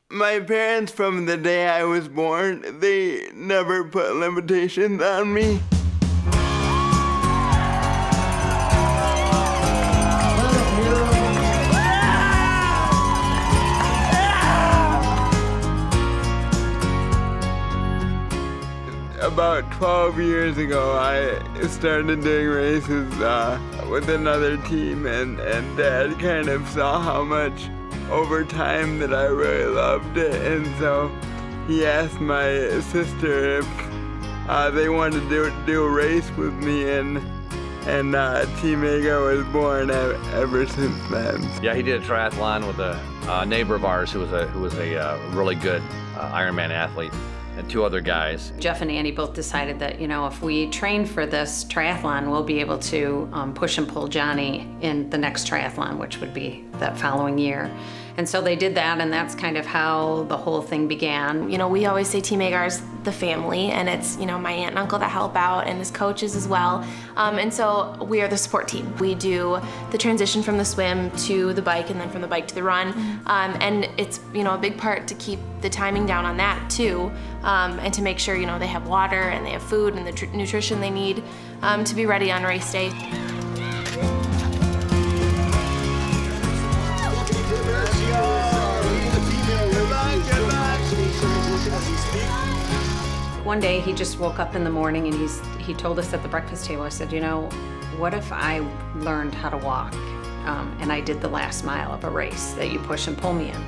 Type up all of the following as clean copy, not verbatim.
My parents, from the day I was born, they never put limitations on me. About 12 years ago, I started doing races with another team, and Dad kind of saw how much over time that I really loved it, and so he asked my sister if they wanted to do a race with me, and Team Agar was born ever since then. Yeah, he did a triathlon with a neighbor of ours who was a really good Ironman athlete, and two other guys. Jeff and Annie both decided that, if we train for this triathlon, we'll be able to push and pull Johnny in the next triathlon, which would be that following year. And so they did that, and that's kind of how the whole thing began. We always say Team Agar's the family, and it's, my aunt and uncle that help out, and his coaches as well. And so we are the support team. We do the transition from the swim to the bike, and then from the bike to the run. And it's, a big part to keep the timing down on that too, and to make sure, they have water and they have food and the nutrition they need to be ready on race day. One day he just woke up in the morning and he told us at the breakfast table, I said, what if I learned how to walk and I did the last mile of a race that you push and pull me in?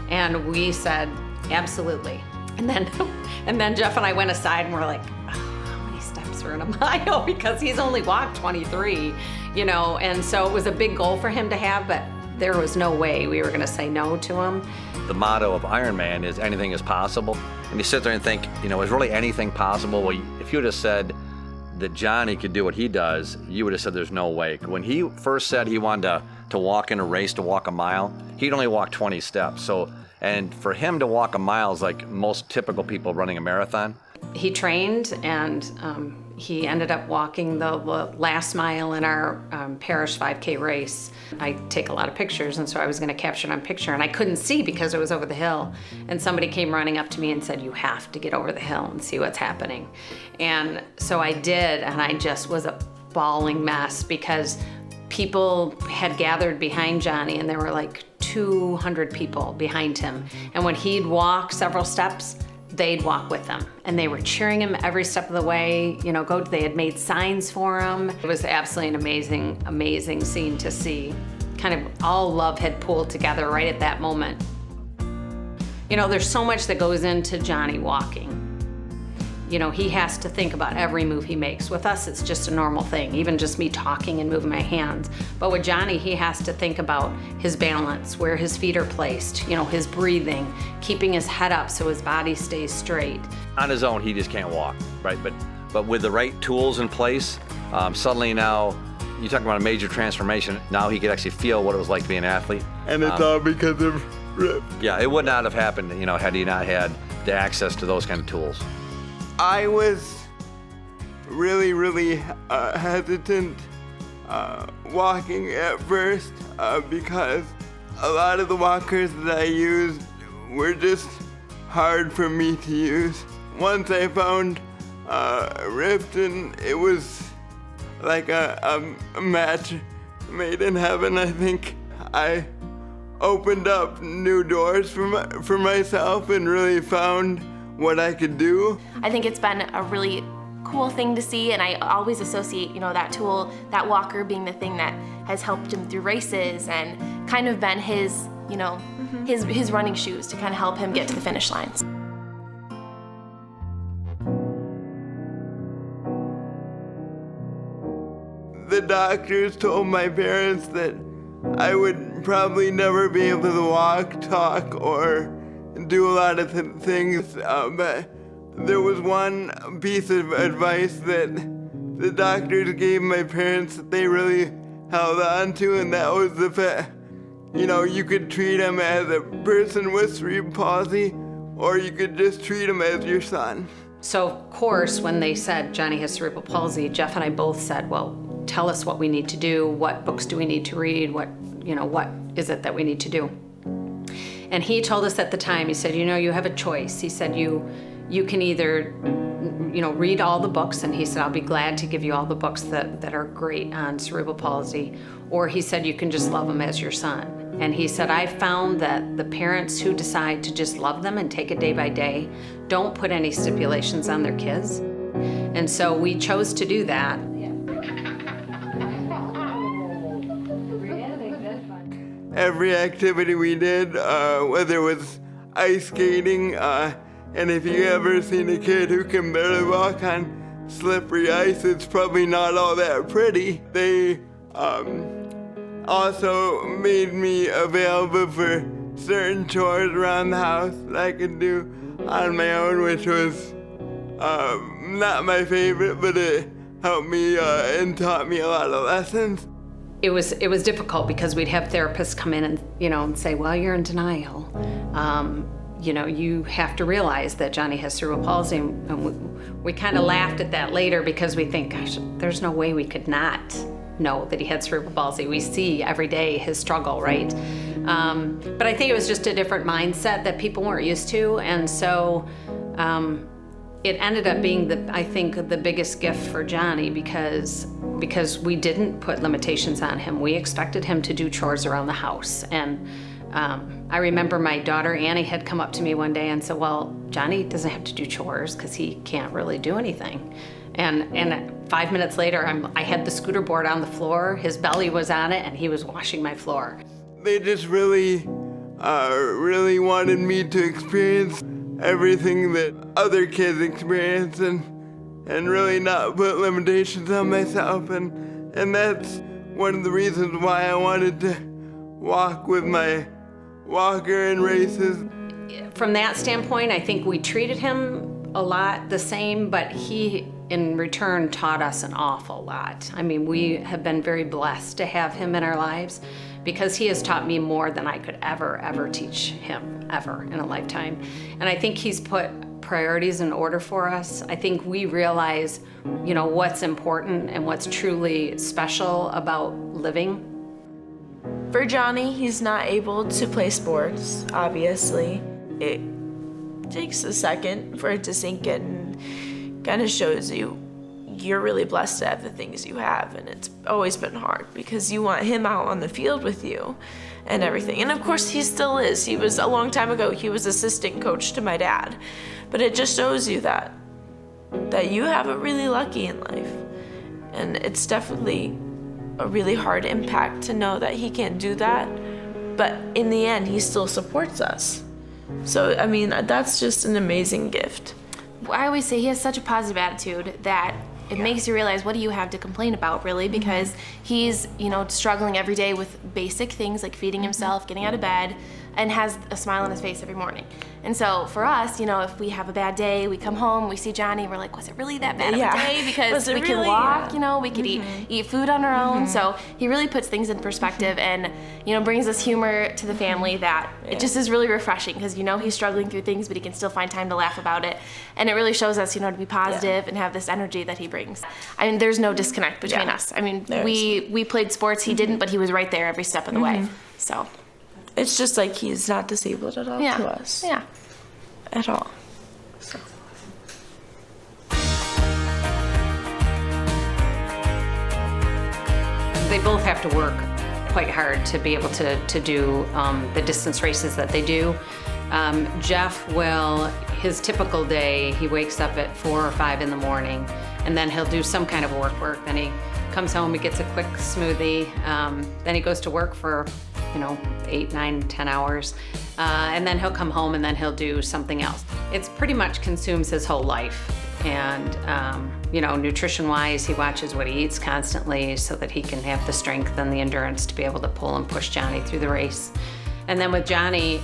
And we said, absolutely. And then Jeff and I went aside and we're like, how many steps are in a mile? Because he's only walked 23, and so it was a big goal for him to have, but there was no way we were gonna say no to him. The motto of Ironman is anything is possible. And you sit there and think, is really anything possible? Well, if you would have said that Johnny could do what he does, you would have said there's no way. When he first said he wanted to walk in a race, to walk a mile, he'd only walk 20 steps. And for him to walk a mile is like most typical people running a marathon. He trained, and he ended up walking the last mile in our parish 5K race. I take a lot of pictures, and so I was gonna capture it on picture, and I couldn't see because it was over the hill. And somebody came running up to me and said, you have to get over the hill and see what's happening. And so I did, and I just was a bawling mess because people had gathered behind Johnny, and there were like 200 people behind him. And when he'd walk several steps, they'd walk with him, and they were cheering him every step of the way. They had made signs for him. It was absolutely an amazing scene to see. Kind of all love had pooled together right at that moment. There's so much that goes into Johnny walking. He has to think about every move he makes. With us, it's just a normal thing, even just me talking and moving my hands. But with Johnny, he has to think about his balance, where his feet are placed, his breathing, keeping his head up so his body stays straight. On his own, he just can't walk, right? But with the right tools in place, suddenly now, you talk about a major transformation. Now he could actually feel what it was like to be an athlete. And it's all because of Rip. Yeah, it would not have happened, had he not had the access to those kind of tools. I was really, really hesitant walking at first because a lot of the walkers that I used were just hard for me to use. Once I found Rifton, it was like a match made in heaven. I think I opened up new doors for myself and really found what I could do. I think it's been a really cool thing to see, and I always associate, that tool, that walker being the thing that has helped him through races and kind of been his, his running shoes to kind of help him get to the finish lines. The doctors told my parents that I would probably never be able to walk, talk, or do a lot of things, but there was one piece of advice that the doctors gave my parents that they really held on to, and that was the fact, you could treat him as a person with cerebral palsy, or you could just treat him as your son. So of course, when they said Johnny has cerebral palsy, Jeff and I both said, well, tell us what we need to do, what books do we need to read, what is it that we need to do? And he told us at the time, he said, you have a choice. He said, you can either, read all the books, and he said, I'll be glad to give you all the books that are great on cerebral palsy, or he said, you can just love them as your son. And he said, I found that the parents who decide to just love them and take it day by day don't put any stipulations on their kids. And so we chose to do that. Every activity we did, whether it was ice skating, and if you ever seen a kid who can barely walk on slippery ice, it's probably not all that pretty. They also made me available for certain chores around the house that I could do on my own, which was not my favorite, but it helped me and taught me a lot of lessons. It was difficult because we'd have therapists come in and and say, well, you're in denial. You have to realize that Johnny has cerebral palsy, and we kind of laughed at that later because we think, gosh, there's no way we could not know that he had cerebral palsy. We see every day his struggle, right? But I think it was just a different mindset that people weren't used to, and so it ended up being the biggest gift for Johnny because we didn't put limitations on him. We expected him to do chores around the house. And I remember my daughter Annie had come up to me one day and said, well, Johnny doesn't have to do chores because he can't really do anything. And 5 minutes later, I had the scooter board on the floor, his belly was on it, and he was washing my floor. They just really wanted me to experience everything that other kids experience and really not put limitations on myself. And that's one of the reasons why I wanted to walk with my walker in races. From that standpoint, I think we treated him a lot the same, but he, in return, taught us an awful lot. I mean, we have been very blessed to have him in our lives because he has taught me more than I could ever teach him, ever in a lifetime. And I think he's put priorities in order for us. I think we realize, what's important and what's truly special about living. For Johnny, he's not able to play sports, obviously. It takes a second for it to sink in and kind of shows you're really blessed to have the things you have, and it's always been hard because you want him out on the field with you and everything. And of course he still is. He was, a long time ago, he was assistant coach to my dad. But it just shows you that you have it really lucky in life. And it's definitely a really hard impact to know that he can't do that, but in the end he still supports us. So I mean, that's just an amazing gift. I always say he has such a positive attitude that it makes you realize, what do you have to complain about, really? Because he's, struggling every day with basic things like feeding himself, getting out of bed, and has a smile on his face every morning. And so for us, if we have a bad day, we come home, we see Johnny, we're like, was it really that bad of a day? Because we can walk, we could eat food on our own. So he really puts things in perspective and, brings us humor to the family that it just is really refreshing because, he's struggling through things, but he can still find time to laugh about it. And it really shows us, to be positive and have this energy that he brings. I mean, there's no disconnect between us. I mean, we played sports, he didn't, but he was right there every step of the way. So it's just like he's not disabled at all to us. Yeah. At all. So. They both have to work quite hard to be able to do the distance races that they do. Jeff his typical day, he wakes up at 4 or 5 in the morning, and then he'll do some kind of work. Then he comes home, he gets a quick smoothie, then he goes to work for 8, 9, 10 hours. And then he'll come home and then he'll do something else. It's pretty much consumes his whole life. And, nutrition-wise, he watches what he eats constantly so that he can have the strength and the endurance to be able to pull and push Johnny through the race. And then with Johnny,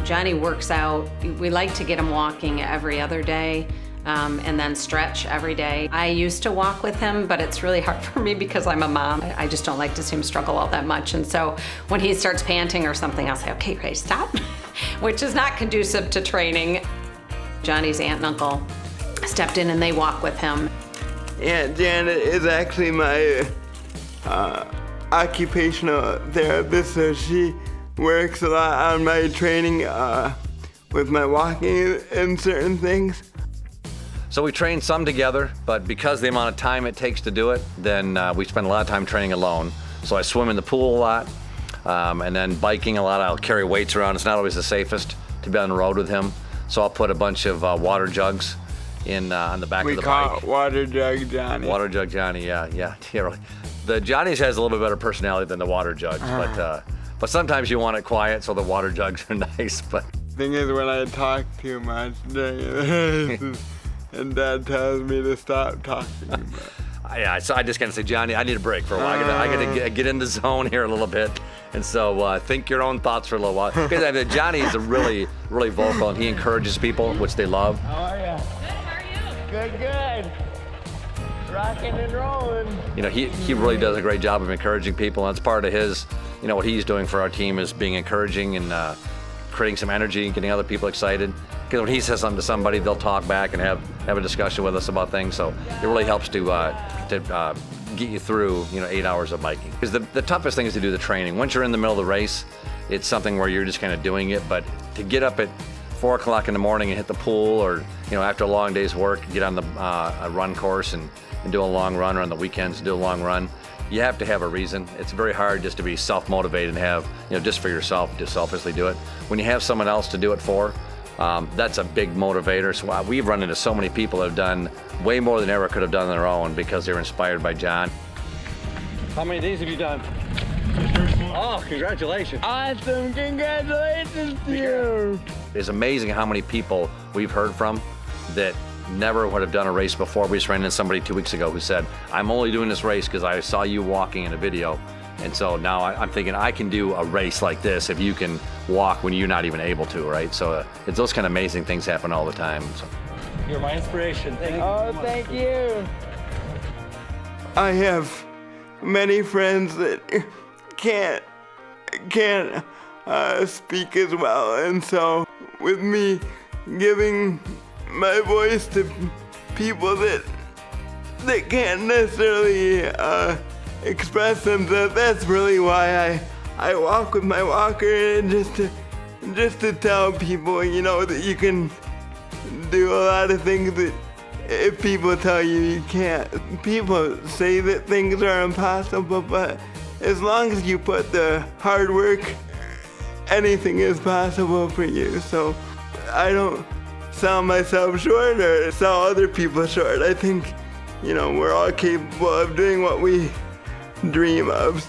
Johnny works out. We like to get him walking every other day. And then stretch every day. I used to walk with him, but it's really hard for me because I'm a mom. I just don't like to see him struggle all that much. And so when he starts panting or something, I'll say, okay, Ray, stop, which is not conducive to training. Johnny's aunt and uncle stepped in and they walk with him. Aunt Janet is actually my occupational therapist, so she works a lot on my training with my walking and certain things. So we train some together, but because of the amount of time it takes to do it, then we spend a lot of time training alone. So I swim in the pool a lot, and then biking a lot. I'll carry weights around. It's not always the safest to be on the road with him. So I'll put a bunch of water jugs in on the back of the bike. We call it Water Jug Johnny. Water Jug Johnny, yeah, really. The Johnny's has a little bit better personality than the water jugs, but sometimes you want it quiet, so the water jugs are nice. But thing is, when I talk too much during the race, and Dad tells me to stop talking. Yeah, so I just gotta say, Johnny, I need a break for a while. I gotta get in the zone here a little bit, and so think your own thoughts for a little while. Because Johnny is a really vocal, and he encourages people, which they love. How are you? Good, good. Rocking and rolling. You know, he really does a great job of encouraging people, and that's part of his, you know, what he's doing for our team is being encouraging and creating some energy, getting other people excited. Because when he says something to somebody, they'll talk back and have a discussion with us about things. So it really helps to get you through, 8 hours of biking. Because the toughest thing is to do the training. Once you're in the middle of the race, it's something where you're just kind of doing it. But to get up at 4 o'clock in the morning and hit the pool, or after a long day's work, get on the a run course and do a long run, or on the weekends do a long run. You have to have a reason. It's very hard just to be self-motivated and have, just for yourself, to selfishly do it. When you have someone else to do it for, that's a big motivator. So we've run into so many people that have done way more than ever could have done on their own because they were inspired by John. How many of these have you done? Oh, congratulations. Awesome, congratulations to you. It's amazing how many people we've heard from that never would have done a race before. We just ran into somebody 2 weeks ago who said, I'm only doing this race because I saw you walking in a video. And so now I'm thinking I can do a race like this if you can walk when you're not even able to, right? So it's those kind of amazing things happen all the time. So. You're my inspiration. Thank you. Oh, thank you. I have many friends that can't speak as well, and so with me giving my voice to people that can't necessarily express themselves, that's really why I walk with my walker, and just to tell people, that you can do a lot of things that if people tell you can't. People say that things are impossible, but as long as you put the hard work, anything is possible for you. So I don't sell myself short or sell other people short. I think, we're all capable of doing what we dream of.